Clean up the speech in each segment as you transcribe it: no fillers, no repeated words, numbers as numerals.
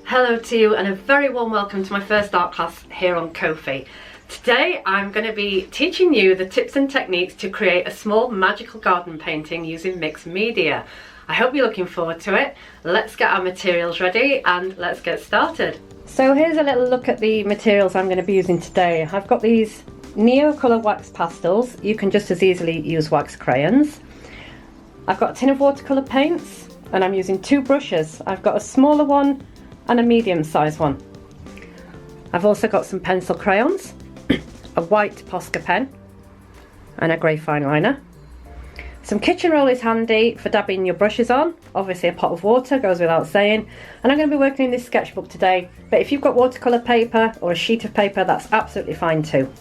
Hello to you and a very warm welcome to my first art class here on Kofi. Today I'm going to be teaching you the tips and techniques to create a small magical garden painting using mixed media. I hope you're looking forward to it. Let's get our materials ready and let's get started. So here's a little look at the materials I'm going to be using today. I've got these Neocolor wax pastels. You can just as easily use wax crayons. I've got a tin of watercolor paints and I'm using two brushes. I've got a smaller one and a medium sized one. I've also got some pencil crayons, a white Posca pen and a grey fine liner. Some kitchen roll is handy for dabbing your brushes on. Obviously a pot of water goes without saying. And I'm going to be working in this sketchbook today, but if you've got watercolour paper or a sheet of paper, that's absolutely fine too.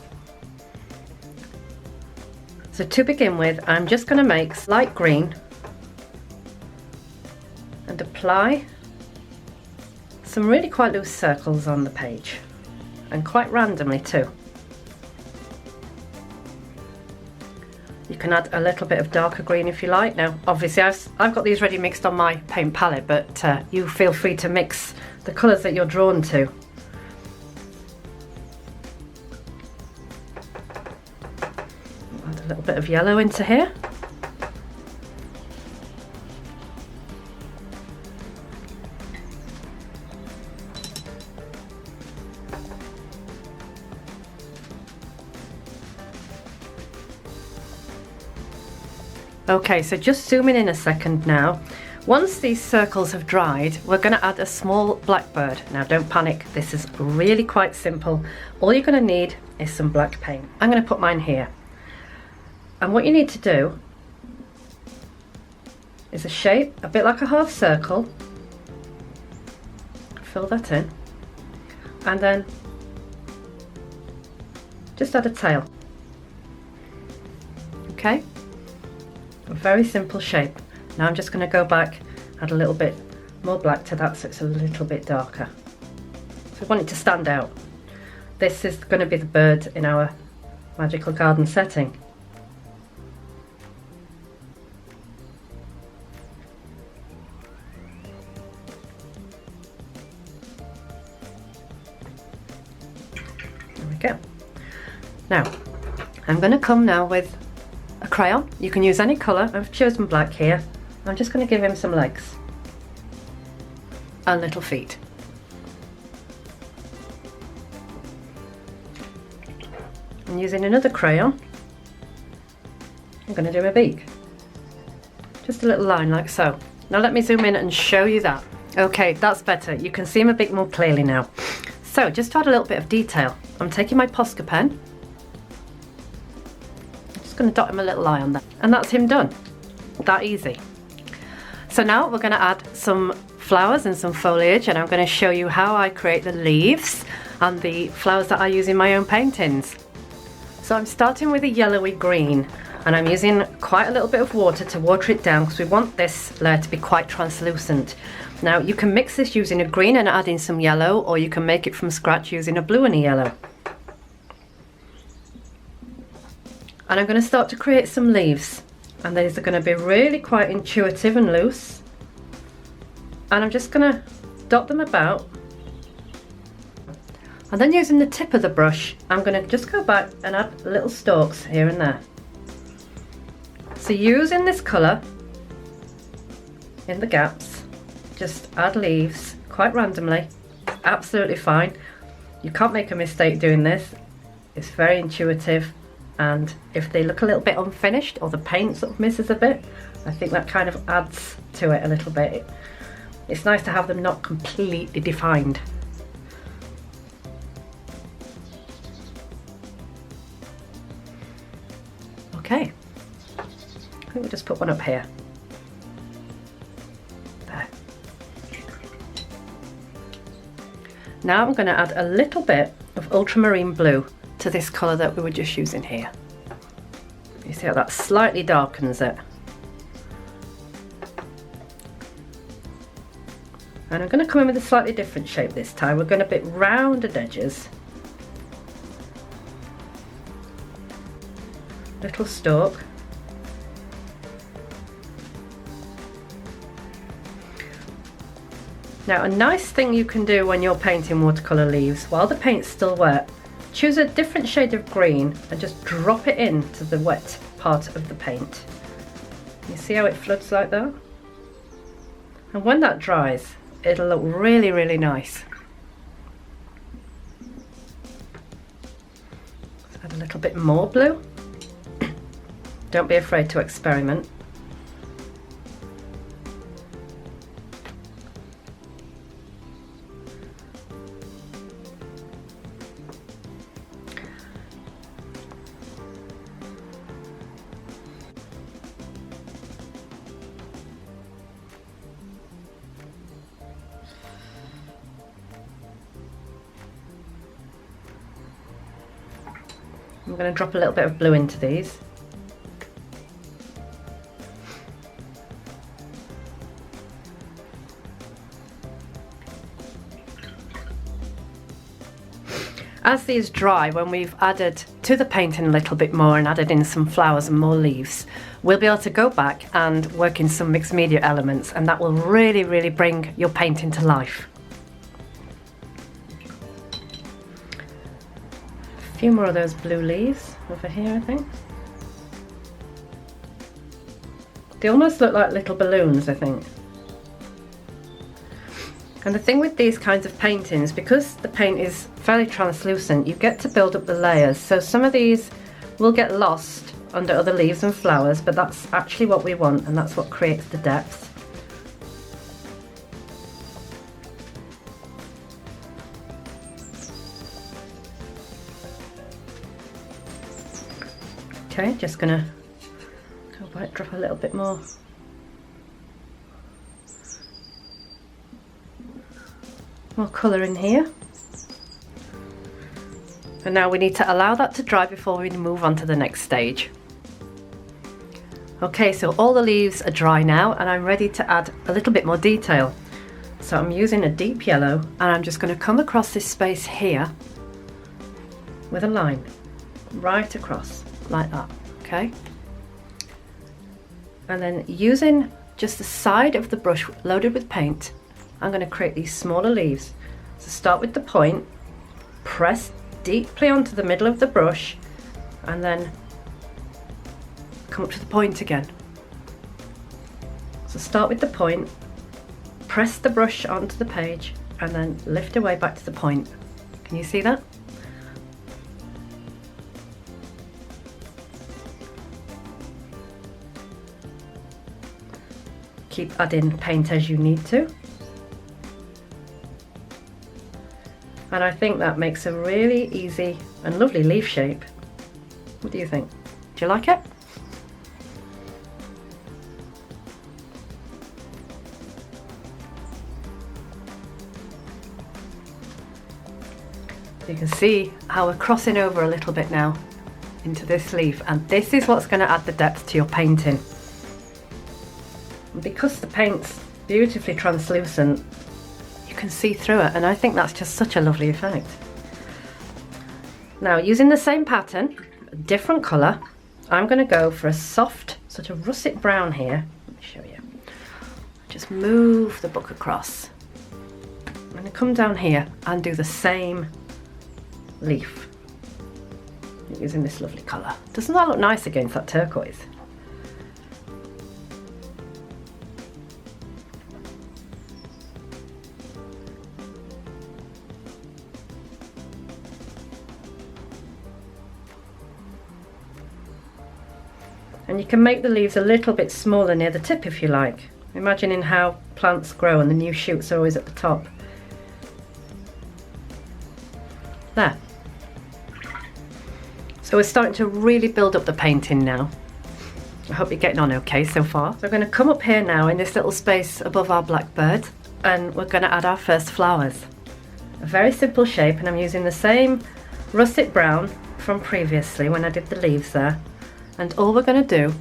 So to begin with, I'm just going to make light green and apply some really quite loose circles on the page, and quite randomly too. You can add a little bit of darker green if you like. Now obviously I've got these ready mixed on my paint palette, but you feel free to mix the colours that you're drawn to. Add a little bit of yellow into here. Okay, so just zooming in a second now. Once these circles have dried, we're going to add a small blackbird. Now don't panic, this is really quite simple. All you're going to need is some black paint. I'm going to put mine here. And what you need to do is a shape, a bit like a half circle. Fill that in. And then just add a tail. Okay? A very simple shape. Now I'm just going to go back, add a little bit more black to that so it's a little bit darker. So we want it to stand out. This is going to be the bird in our magical garden setting. There we go. Now I'm going to come now with a crayon. You can use any colour. I've chosen black here. I'm just going to give him some legs and little feet. And using another crayon, I'm going to do a beak. Just a little line like so. Now let me zoom in and show you that. Okay, that's better. You can see him a bit more clearly now. So just to add a little bit of detail, I'm taking my Posca pen. Going to dot him a little eye on that, and that's him done. That easy. So now we're going to add some flowers and some foliage, and I'm going to show you how I create the leaves and the flowers that I use in my own paintings. So I'm starting with a yellowy green, and I'm using quite a little bit of water to water it down because we want this layer to be quite translucent. Now you can mix this using a green and add in some yellow, or you can make it from scratch using a blue and a yellow. And I'm going to start to create some leaves, and these are going to be really quite intuitive and loose, and I'm just going to dot them about, and then using the tip of the brush I'm going to just go back and add little stalks here and there. So using this colour in the gaps, just add leaves quite randomly. Absolutely fine, you can't make a mistake doing this. It's very intuitive. And if they look a little bit unfinished or the paint sort of misses a bit, I think that kind of adds to it a little bit. It's nice to have them not completely defined. Okay, I think we'll just put one up here. There. Now I'm going to add a little bit of ultramarine blue to this colour that we were just using here. You see how that slightly darkens it. And I'm going to come in with a slightly different shape this time. We're going a bit rounded edges. Little stalk. Now, a nice thing you can do when you're painting watercolour leaves, while the paint's still wet, choose a different shade of green and just drop it into the wet part of the paint. You see how it floods like that? And when that dries, it'll look really, really nice. Let's add a little bit more blue. Don't be afraid to experiment. I'm going to drop a little bit of blue into these. As these dry, when we've added to the painting a little bit more and added in some flowers and more leaves, we'll be able to go back and work in some mixed media elements, and that will really, really bring your painting to life. A few more of those blue leaves over here, I think. They almost look like little balloons, I think. And the thing with these kinds of paintings, because the paint is fairly translucent, you get to build up the layers. So some of these will get lost under other leaves and flowers, but that's actually what we want, and that's what creates the depth. Okay, just gonna go back, drop a little bit more. More colour in here. And now we need to allow that to dry before we move on to the next stage. Okay, so all the leaves are dry now, and I'm ready to add a little bit more detail. So I'm using a deep yellow, and I'm just going to come across this space here with a line right across like that, okay? And then using just the side of the brush loaded with paint, I'm going to create these smaller leaves. So start with the point, press deeply onto the middle of the brush, and then come up to the point again. So start with the point, press the brush onto the page, and then lift away back to the point. Can you see that? Keep adding paint as you need to. And I think that makes a really easy and lovely leaf shape. What do you think? Do you like it? You can see how we're crossing over a little bit now into this leaf, and this is what's going to add the depth to your painting. And because the paint's beautifully translucent, you can see through it, and I think that's just such a lovely effect. Now, using the same pattern, a different colour, I'm going to go for a soft sort of russet brown here. Let me show you. Just move the book across. I'm going to come down here and do the same leaf using this lovely colour. Doesn't that look nice against that turquoise? And you can make the leaves a little bit smaller near the tip if you like, imagining how plants grow and the new shoots are always at the top. There. So we're starting to really build up the painting now. I hope you're getting on okay so far. So we're going to come up here now in this little space above our blackbird, and we're going to add our first flowers. A very simple shape, and I'm using the same russet brown from previously when I did the leaves there. And all we're going to do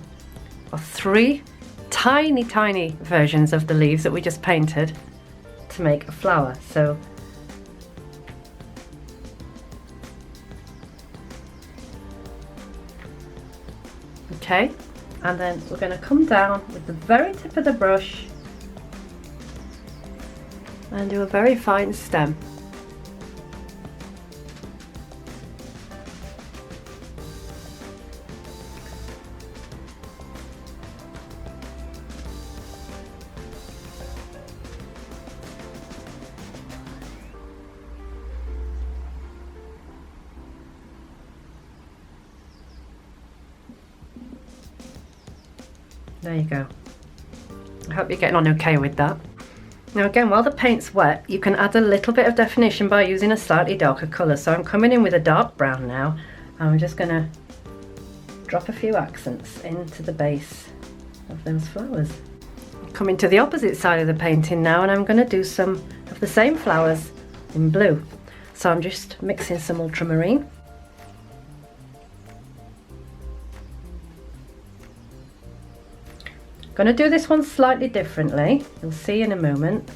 are 3 tiny, tiny versions of the leaves that we just painted to make a flower. So okay, and then we're going to come down with the very tip of the brush and do a very fine stem. There you go. I hope you're getting on okay with that. Now again, while the paint's wet, you can add a little bit of definition by using a slightly darker colour. So I'm coming in with a dark brown now, and I'm just going to drop a few accents into the base of those flowers. Coming to the opposite side of the painting now, and I'm going to do some of the same flowers in blue. So I'm just mixing some ultramarine. Going to do this one slightly differently, you'll see in a moment.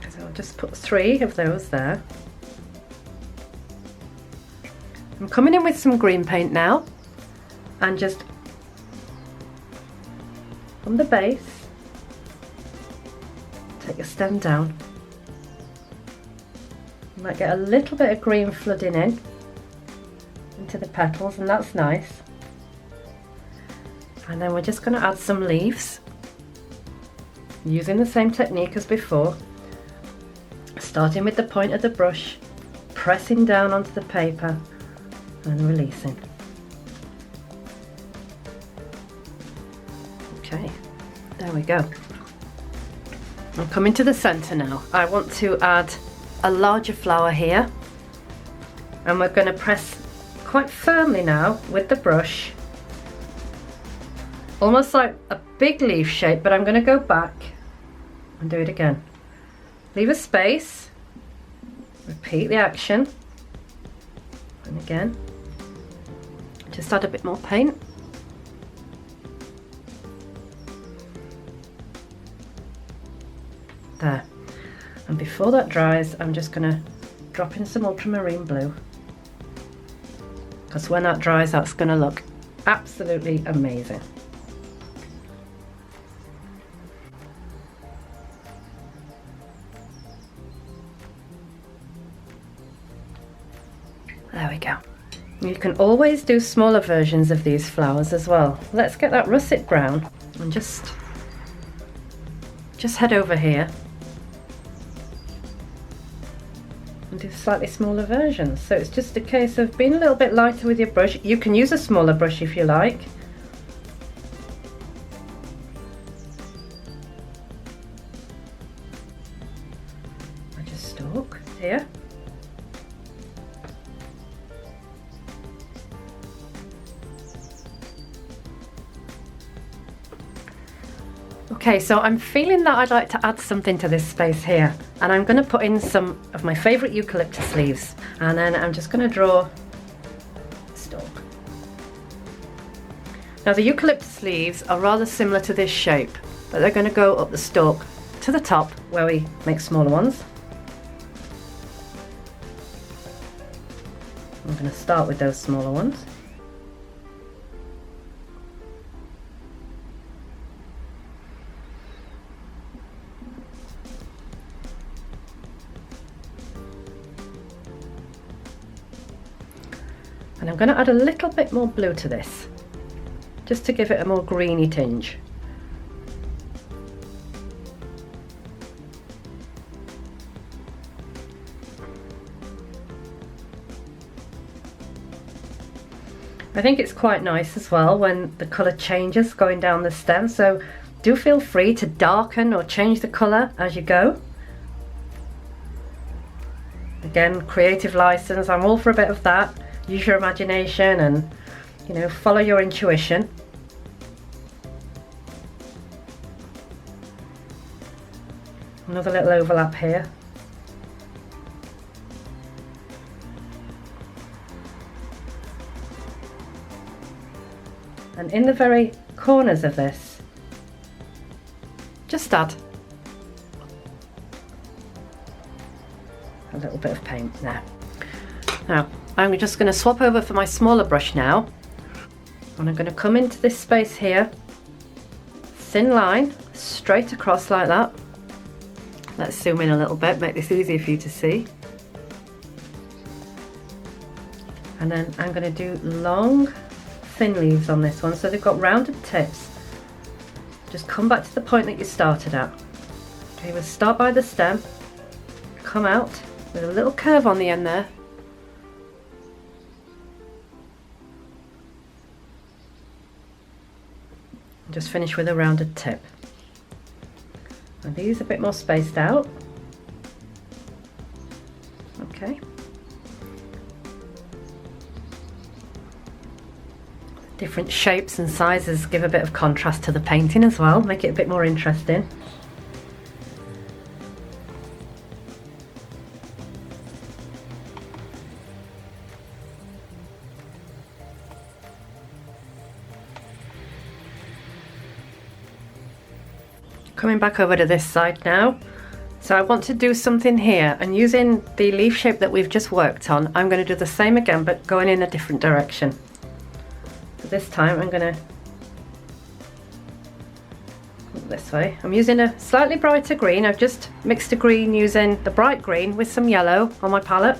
So I'll just put 3 of those there. I'm coming in with some green paint now, and just from the base, take a stem down. You might get a little bit of green flooding in into the petals, and that's nice. And then we're just going to add some leaves using the same technique as before, starting with the point of the brush, pressing down onto the paper and releasing. Okay, there we go. I'm coming to the center now. I want to add a larger flower here, and we're going to press quite firmly now with the brush, almost like a big leaf shape, but I'm going to go back and do it again. Leave a space, repeat the action, and again, just add a bit more paint. There. And before that dries, I'm just going to drop in some ultramarine blue, because when that dries, that's going to look absolutely amazing. There we go. You can always do smaller versions of these flowers as well. Let's get that russet brown and just head over here and do slightly smaller versions. So it's just a case of being a little bit lighter with your brush. You can use a smaller brush if you like. I just stalk here. Okay, so I'm feeling that I'd like to add something to this space here, and I'm going to put in some of my favourite eucalyptus leaves, and then I'm just going to draw a stalk. Now the eucalyptus leaves are rather similar to this shape, but they're going to go up the stalk to the top where we make smaller ones. I'm going to start with those smaller ones. And I'm going to add a little bit more blue to this, just to give it a more greeny tinge. I think it's quite nice as well when the colour changes going down the stem, so do feel free to darken or change the colour as you go. Again, creative license, I'm all for a bit of that. Use your imagination and, you know, follow your intuition. Another little overlap here. And in the very corners of this, just add a little bit of paint there. Now, I'm just going to swap over for my smaller brush now, and I'm going to come into this space here, thin line straight across like that. Let's zoom in a little bit, make this easier for you to see. And then I'm going to do long thin leaves on this one, so they've got rounded tips. Just come back to the point that you started at. Okay, we'll start by the stem, come out with a little curve on the end there. And just finish with a rounded tip. And these are a bit more spaced out. Okay. Different shapes and sizes give a bit of contrast to the painting as well, make it a bit more interesting. Coming back over to this side now. So I want to do something here, and using the leaf shape that we've just worked on, I'm going to do the same again but going in a different direction. So this time I'm going to look this way. I'm using a slightly brighter green. I've just mixed a green using the bright green with some yellow on my palette.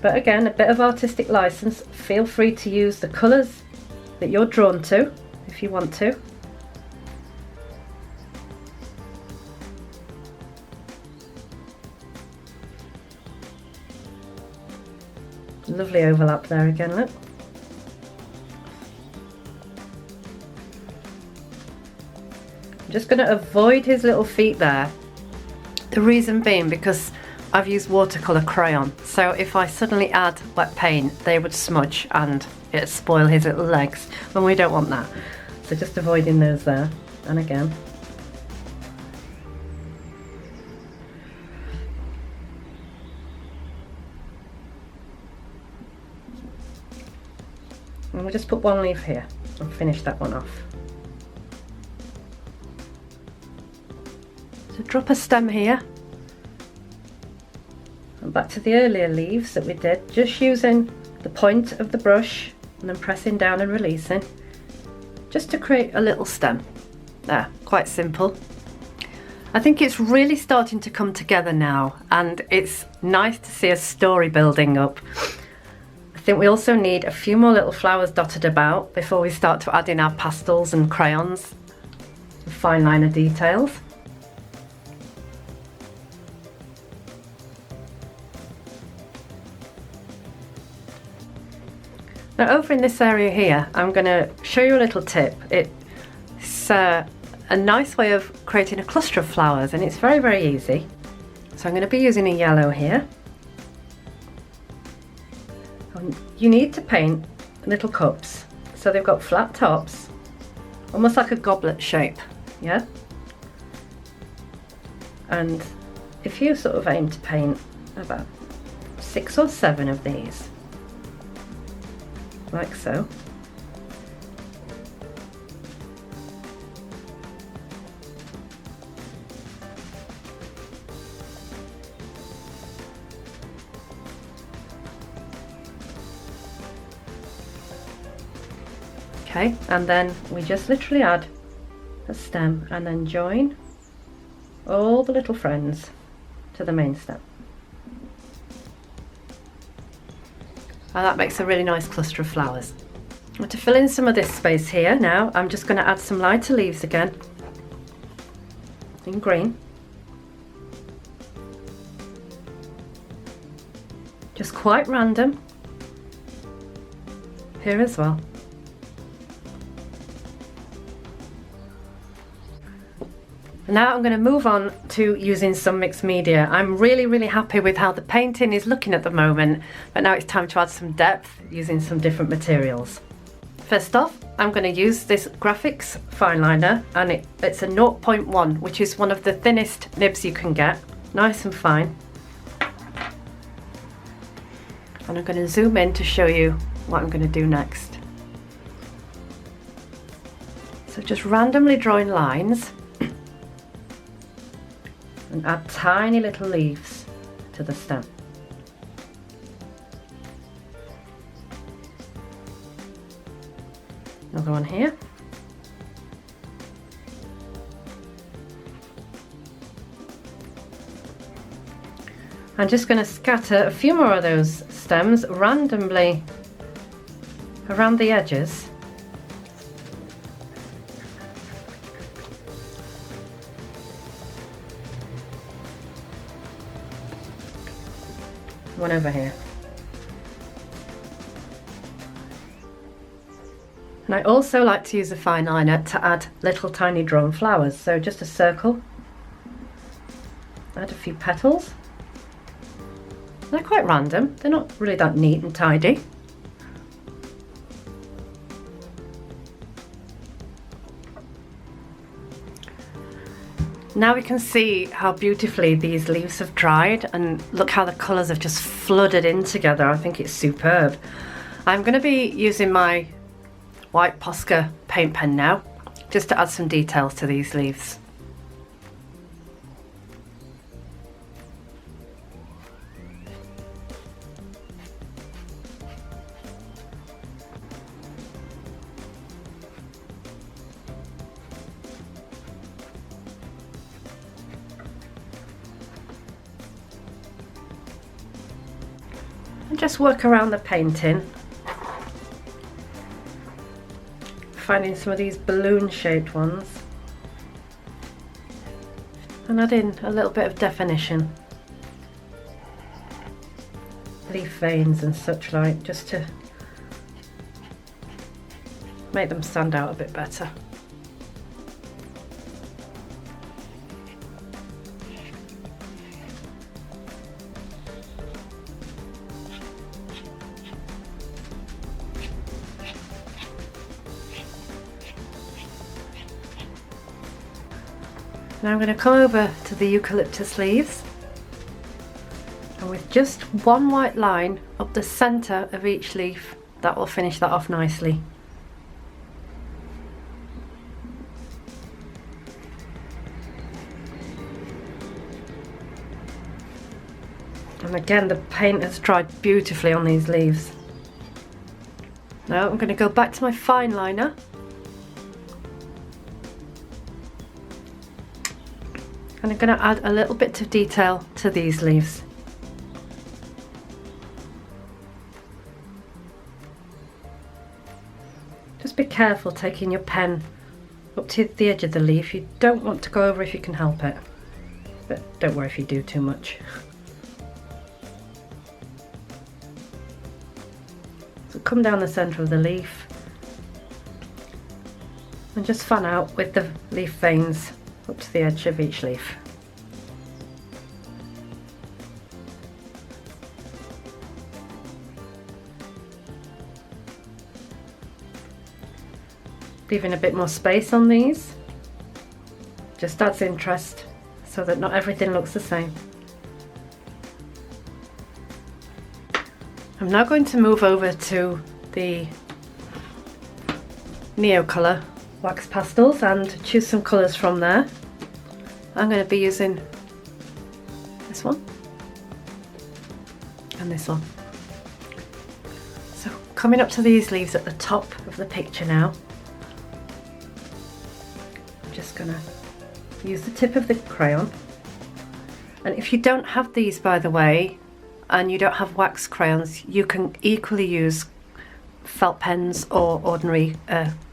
But again, a bit of artistic license. Feel free to use the colours that you're drawn to if you want to. Lovely overlap there again, look. I'm just going to avoid his little feet there. The reason being because I've used watercolour crayon, so if I suddenly add wet paint they would smudge and it'd spoil his little legs, and we don't want that. So just avoiding those there, and again. And we'll just put one leaf here and finish that one off. So drop a stem here. And back to the earlier leaves that we did, just using the point of the brush and then pressing down and releasing, just to create a little stem. There, quite simple. I think it's really starting to come together now, and it's nice to see a story building up. I think we also need a few more little flowers dotted about before we start to add in our pastels and crayons, and fine liner details. Now over in this area here, I'm going to show you a little tip. It's a nice way of creating a cluster of flowers, and it's very, very easy. So I'm going to be using a yellow here. You need to paint little cups, so they've got flat tops, almost like a goblet shape, yeah? And if you sort of aim to paint about 6 or 7 of these, like so. Okay, and then we just literally add a stem and then join all the little friends to the main stem. And that makes a really nice cluster of flowers. And to fill in some of this space here now, I'm just going to add some lighter leaves again in green. Just quite random here as well. Now I'm going to move on to using some mixed media. I'm really happy with how the painting is looking at the moment, but now it's time to add some depth using some different materials. First off, I'm going to use this graphics fine liner, and it's a 0.1, which is one of the thinnest nibs you can get, nice and fine. And I'm going to zoom in to show you what I'm going to do next. So just randomly drawing lines and add tiny little leaves to the stem. Another one here. I'm just going to scatter a few more of those stems randomly around the edges. One over here. And I also like to use a fine liner to add little tiny drone flowers. So just a circle, add a few petals. They're quite random, they're not really that neat and tidy. Now we can see how beautifully these leaves have dried, and look how the colours have just flooded in together. I think it's superb. I'm going to be using my white Posca paint pen now, just to add some details to these leaves. And just work around the painting, finding some of these balloon shaped ones and add in a little bit of definition, leaf veins and such like, just to make them stand out a bit better. Now I'm going to come over to the eucalyptus leaves, and with just one white line up the centre of each leaf, that will finish that off nicely. And again, the paint has dried beautifully on these leaves. Now I'm going to go back to my fine liner and I'm going to add a little bit of detail to these leaves. Just be careful taking your pen up to the edge of the leaf. You don't want to go over if you can help it, but don't worry if you do too much. So come down the centre of the leaf and just fan out with the leaf veins up to the edge of each leaf. Leaving a bit more space on these just adds interest so that not everything looks the same. I'm now going to move over to the Neocolour wax pastels and choose some colours from there. I'm going to be using this one and this one. So coming up to these leaves at the top of the picture now, I'm just going to use the tip of the crayon, and if you don't have these, by the way, and you don't have wax crayons, you can equally use felt pens or ordinary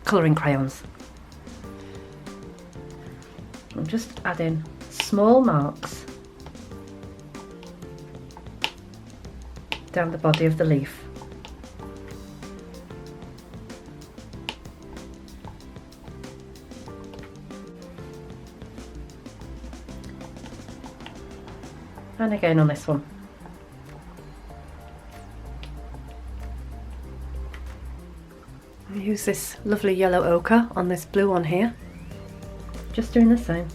colouring crayons. I'm just adding small marks down the body of the leaf. And again on this one. I use this lovely yellow ochre on this blue one here. Just doing the same.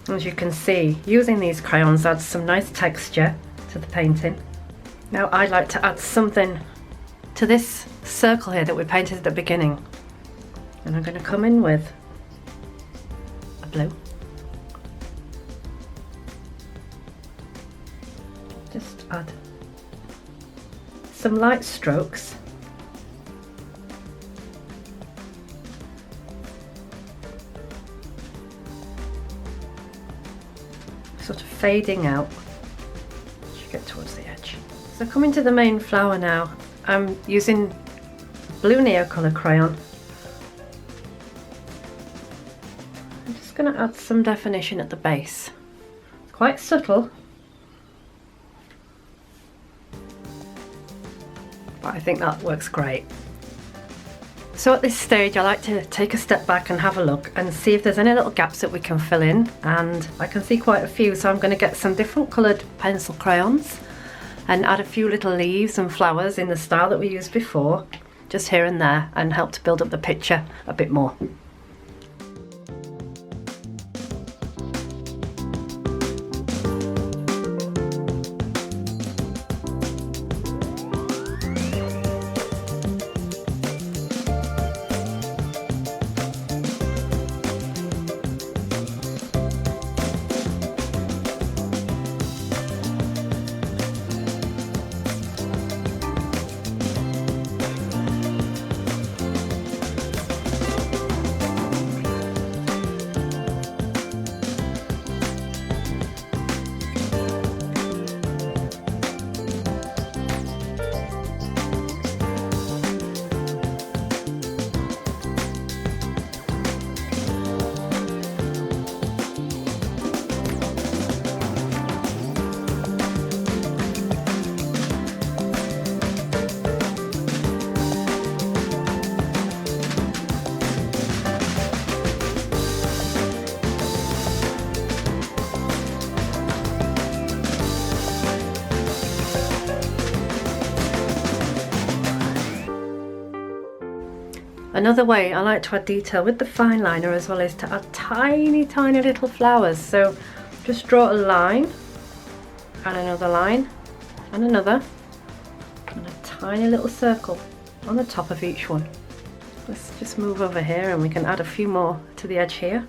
As you can see, using these crayons adds some nice texture to the painting. Now I like to add something to this circle here that we painted at the beginning, and I'm going to come in with blue. add some light strokes. Sort of fading out as you get towards the edge. So coming to the main flower now, I'm using blue Neocolor crayon. I'm just going to add some definition at the base. It's quite subtle, but I think that works great. So at this stage I like to take a step back and have a look and see if there's any little gaps that we can fill in, and I can see quite a few, so I'm going to get some different coloured pencil crayons and add a few little leaves and flowers in the style that we used before, just here and there, and help to build up the picture a bit more. Another way I like to add detail with the fine liner as well is to add tiny little flowers. So just draw a line and another line and another, and a tiny little circle on the top of each one. Let's just move over here and we can add a few more to the edge here.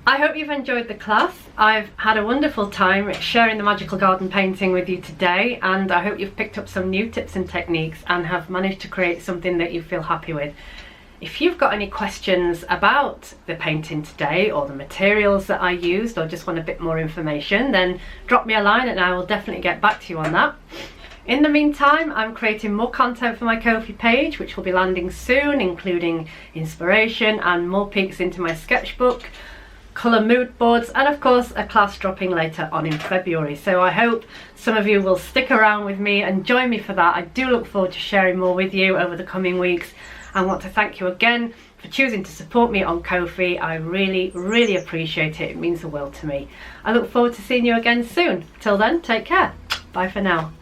I hope you've enjoyed the class. I've had a wonderful time sharing the magical garden painting with you today, and I hope you've picked up some new tips and techniques and have managed to create something that you feel happy with. If you've got any questions about the painting today or the materials that I used, or just want a bit more information, then drop me a line and I will definitely get back to you on that. In the meantime, I'm creating more content for my Kofi page, which will be landing soon, including inspiration and more peeks into my sketchbook, colour mood boards, and of course a class dropping later on in February. So I hope some of you will stick around with me and join me for that. I do look forward to sharing more with you over the coming weeks, and want to thank you again for choosing to support me on Kofi. I really appreciate it. It means the world to me. I look forward to seeing you again soon. Till then, take care. Bye for now.